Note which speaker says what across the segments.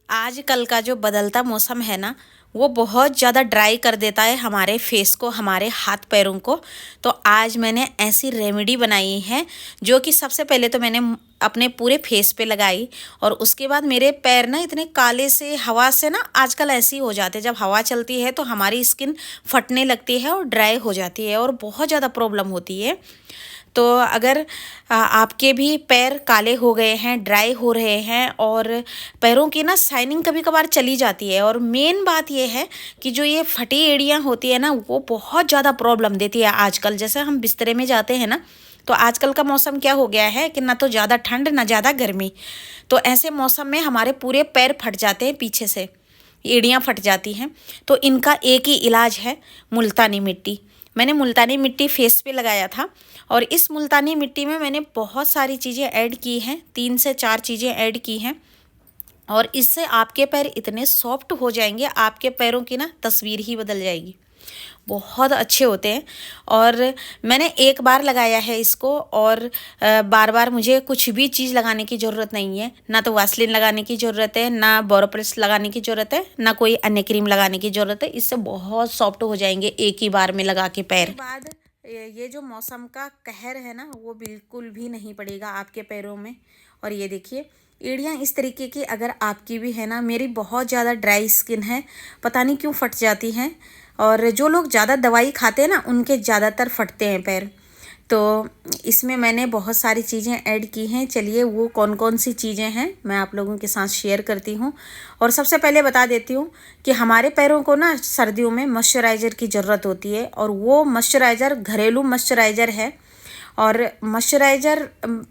Speaker 1: आजकल का जो बदलता मौसम है ना, वो बहुत ज़्यादा ड्राई कर देता है हमारे फेस को, हमारे हाथ पैरों को। तो आज मैंने ऐसी रेमेडी बनाई है जो कि सबसे पहले तो मैंने अपने पूरे फेस पे लगाई, और उसके बाद मेरे पैर ना इतने काले से हवा से ना आजकल ऐसे ही हो जाते हैं। जब हवा चलती है तो हमारी स्किन फटने लगती है और ड्राई हो जाती है और बहुत ज़्यादा प्रॉब्लम होती है। तो अगर आपके भी पैर काले हो गए हैं, ड्राई हो रहे हैं और पैरों की ना शाइनिंग कभी कभार चली जाती है, और मेन बात ये है कि जो ये फटी एड़ियाँ होती है ना, वो बहुत ज़्यादा प्रॉब्लम देती है। आजकल जैसे हम बिस्तरे में जाते हैं ना, तो आजकल का मौसम क्या हो गया है कि ना तो ज़्यादा ठंड ना ज़्यादा गर्मी। तो ऐसे मौसम में हमारे पूरे पैर फट जाते हैं, पीछे से एड़ियाँ फट जाती हैं। तो इनका एक ही इलाज है, मुल्तानी मिट्टी। मैंने मुल्तानी मिट्टी फेस पे लगाया था, और इस मुल्तानी मिट्टी में मैंने बहुत सारी चीज़ें ऐड की हैं, 3 से 4 चीज़ें ऐड की हैं, और इससे आपके पैर इतने सॉफ्ट हो जाएंगे, आपके पैरों की ना तस्वीर ही बदल जाएगी। बहुत अच्छे होते हैं। और मैंने एक बार लगाया है इसको, और बार बार मुझे कुछ भी चीज़ लगाने की ज़रूरत नहीं है। ना तो वासलिन लगाने की ज़रूरत है, ना बोरोप्लस लगाने की ज़रूरत है, ना कोई अन्य क्रीम लगाने की ज़रूरत है। इससे बहुत सॉफ्ट हो जाएंगे एक ही बार में लगा के पैर। उसके बाद ये जो मौसम का कहर है ना, वो बिल्कुल भी नहीं पड़ेगा आपके पैरों में। और ये देखिए, एड़ियाँ इस तरीके की अगर आपकी भी है ना, मेरी बहुत ज़्यादा ड्राई स्किन है, पता नहीं क्यों फट जाती हैं। और जो लोग ज़्यादा दवाई खाते हैं ना, उनके ज़्यादातर फटते हैं पैर। तो इसमें मैंने बहुत सारी चीज़ें ऐड की हैं। चलिए वो कौन कौन सी चीज़ें हैं मैं आप लोगों के साथ शेयर करती हूँ। और सबसे पहले बता देती हूँ कि हमारे पैरों को ना सर्दियों में मॉइस्चराइज़र की ज़रूरत होती है, और वो मॉइस्चराइज़र घरेलू मॉइस्चराइज़र है। और मॉइस्चराइज़र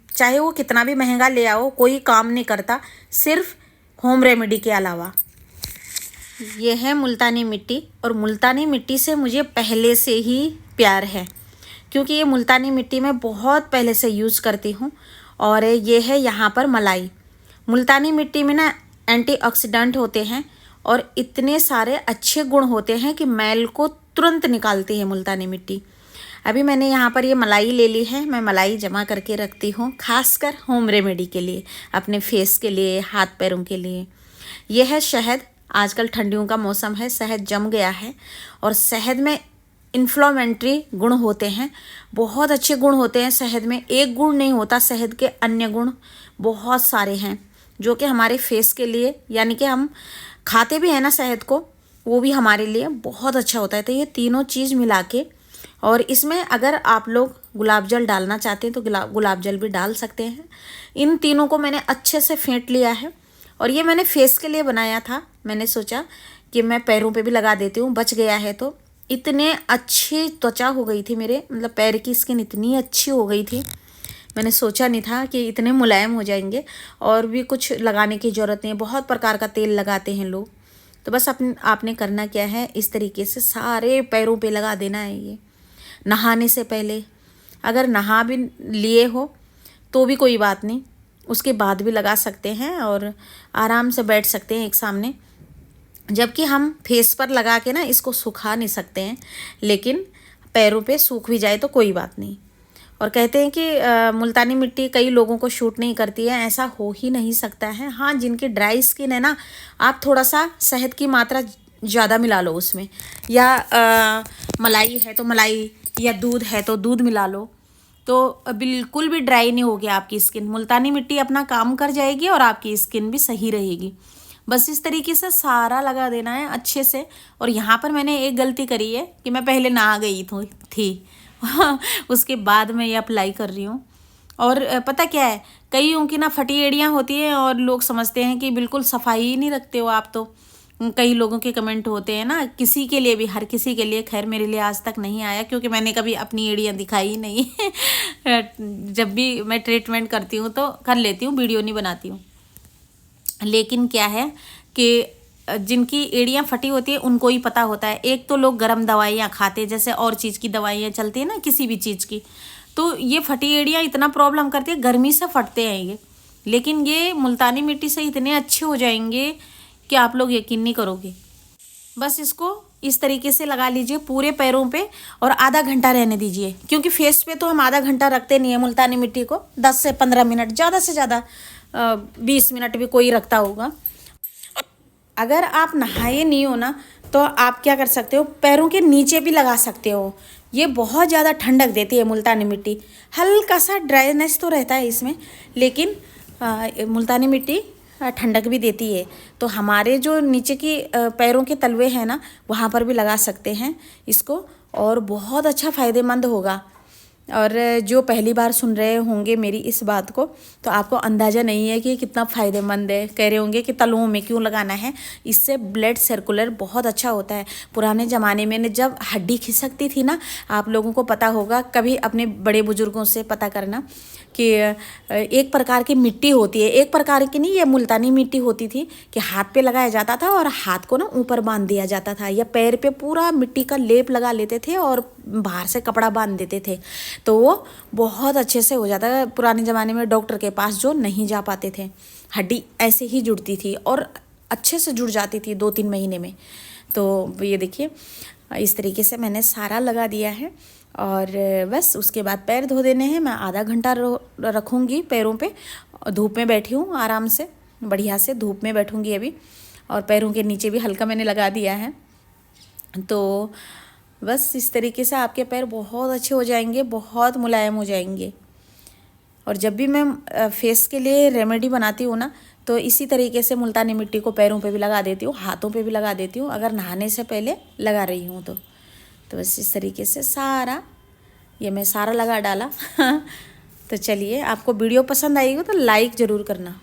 Speaker 1: चाहे वो कितना भी महंगा ले आओ, कोई काम नहीं करता, सिर्फ होम रेमेडी के अलावा। ये है मुल्तानी मिट्टी, और मुल्तानी मिट्टी से मुझे पहले से ही प्यार है, क्योंकि ये मुल्तानी मिट्टी मैं बहुत पहले से यूज़ करती हूँ। और ये है यहाँ पर मलाई। मुल्तानी मिट्टी में ना एंटीऑक्सीडेंट होते हैं, और इतने सारे अच्छे गुण होते हैं कि मैल को तुरंत निकालती है मुल्तानी मिट्टी। अभी मैंने यहाँ पर ये मलाई ले ली है, मैं मलाई जमा करके रखती हूँ, खासकर होम रेमेडी के लिए, अपने फेस के लिए, हाथ पैरों के लिए। ये है शहद। आजकल ठंडियों का मौसम है, शहद जम गया है, और शहद में इन्फ्लामेटरी गुण होते हैं, बहुत अच्छे गुण होते हैं शहद में। एक गुण नहीं होता, शहद के अन्य गुण बहुत सारे हैं, जो कि हमारे फेस के लिए, यानी कि हम खाते भी हैं ना शहद को, वो भी हमारे लिए बहुत अच्छा होता है। तो ये तीनों चीज़ मिला के, और इसमें अगर आप लोग गुलाब जल डालना चाहते हैं तो गुलाब जल भी डाल सकते हैं। इन तीनों को मैंने अच्छे से फेंट लिया है, और ये मैंने फेस के लिए बनाया था। मैंने सोचा कि मैं पैरों पे भी लगा देती हूँ, बच गया है तो। इतने अच्छी त्वचा हो गई थी मेरे, मतलब पैर की स्किन इतनी अच्छी हो गई थी, मैंने सोचा नहीं था कि इतने मुलायम हो जाएंगे। और भी कुछ लगाने की ज़रूरत नहीं है, बहुत प्रकार का तेल लगाते हैं लोग। तो बस आपने करना क्या है, इस तरीके से सारे पैरों पे लगा देना है। ये नहाने से पहले, अगर नहा भी लिए हो तो भी कोई बात नहीं, उसके बाद भी लगा सकते हैं, और आराम से बैठ सकते हैं एक सामने। जबकि हम फेस पर लगा के ना इसको सुखा नहीं सकते हैं, लेकिन पैरों पे सूख भी जाए तो कोई बात नहीं। और कहते हैं कि मुल्तानी मिट्टी कई लोगों को शूट नहीं करती है, ऐसा हो ही नहीं सकता है। हाँ, जिनकी ड्राई स्किन है ना, आप थोड़ा सा शहद की मात्रा ज़्यादा मिला लो उसमें, या मलाई है तो मलाई, या दूध है तो दूध मिला लो, तो बिल्कुल भी ड्राई नहीं होगी आपकी स्किन। मुल्तानी मिट्टी अपना काम कर जाएगी और आपकी स्किन भी सही रहेगी। बस इस तरीके से सारा लगा देना है अच्छे से। और यहाँ पर मैंने एक गलती करी है कि मैं पहले नहा गई थी उसके बाद मैं ये अप्लाई कर रही हूँ। और पता क्या है, कईयों की ना फटी एड़ियाँ होती हैं, और लोग समझते हैं कि बिल्कुल सफाई ही नहीं रखते हो आप। तो कई लोगों के कमेंट होते हैं ना, किसी के लिए भी, हर किसी के लिए। खैर मेरे लिए आज तक नहीं आया, क्योंकि मैंने कभी अपनी एड़ियाँ दिखाई ही नहीं जब भी मैं ट्रीटमेंट करती हूँ तो कर लेती हूँ, वीडियो नहीं बनाती हूँ। लेकिन क्या है कि जिनकी एड़ियाँ फटी होती है उनको ही पता होता है। एक तो लोग गर्म दवाइयाँ खाते हैं, जैसे और चीज़ की दवाइयाँ चलती है ना, किसी भी चीज़ की, तो ये फटी एड़ियाँ इतना प्रॉब्लम करती है, गर्मी से फटते हैं ये। लेकिन ये मुल्तानी मिट्टी से इतने अच्छे हो जाएंगे कि आप लोग यकीन नहीं करोगे। बस इसको इस तरीके से लगा लीजिए पूरे पैरों पे, और आधा घंटा रहने दीजिए, क्योंकि फेस पे तो हम आधा घंटा रखते नहीं है मुल्तानी मिट्टी को, 10 से 15 मिनट, ज़्यादा से ज़्यादा 20 मिनट भी कोई रखता होगा। अगर आप नहाए नहीं हो ना तो आप क्या कर सकते हो, पैरों के नीचे भी लगा सकते हो। ये बहुत ज़्यादा ठंडक देती है मुल्तानी मिट्टी। हल्का सा ड्राइनेस तो रहता है इसमें, लेकिन मुल्तानी मिट्टी ठंडक भी देती है। तो हमारे जो नीचे की पैरों के तलवे हैं ना, वहाँ पर भी लगा सकते हैं इसको, और बहुत अच्छा फ़ायदेमंद होगा। और जो पहली बार सुन रहे होंगे मेरी इस बात को, तो आपको अंदाज़ा नहीं है कि कितना फ़ायदेमंद है। कह रहे होंगे कि तलुओं में क्यों लगाना है, इससे ब्लड सर्कुलर बहुत अच्छा होता है। पुराने ज़माने में जब हड्डी खिसकती थी ना, आप लोगों को पता होगा, कभी अपने बड़े बुजुर्गों से पता करना कि एक प्रकार की मिट्टी होती है, एक प्रकार की नहीं, ये मुल्तानी मिट्टी होती थी कि हाथ पे लगाया जाता था और हाथ को ना ऊपर बांध दिया जाता था, या पैर पे पूरा मिट्टी का लेप लगा लेते थे और बाहर से कपड़ा बांध देते थे, तो वो बहुत अच्छे से हो जाता है। पुराने ज़माने में डॉक्टर के पास जो नहीं जा पाते थे, हड्डी ऐसे ही जुड़ती थी और अच्छे से जुड़ जाती थी 2-3 महीने में। तो ये देखिए, इस तरीके से मैंने सारा लगा दिया है, और बस उसके बाद पैर धो देने हैं। मैं आधा घंटा रखूँगी पैरों पे, धूप में बैठी हूँ आराम से, बढ़िया से धूप में बैठूँगी अभी, और पैरों के नीचे भी हल्का मैंने लगा दिया है। तो बस इस तरीके से आपके पैर बहुत अच्छे हो जाएंगे, बहुत मुलायम हो जाएंगे। और जब भी मैं फेस के लिए रेमेडी बनाती हूँ ना, तो इसी तरीके से मुल्तानी मिट्टी को पैरों पे भी लगा देती हूँ, हाथों पे भी लगा देती हूँ, अगर नहाने से पहले लगा रही हूँ तो बस इस तरीके से सारा, ये मैं सारा लगा डाला। तो चलिए, आपको वीडियो पसंद आएगी तो लाइक ज़रूर करना।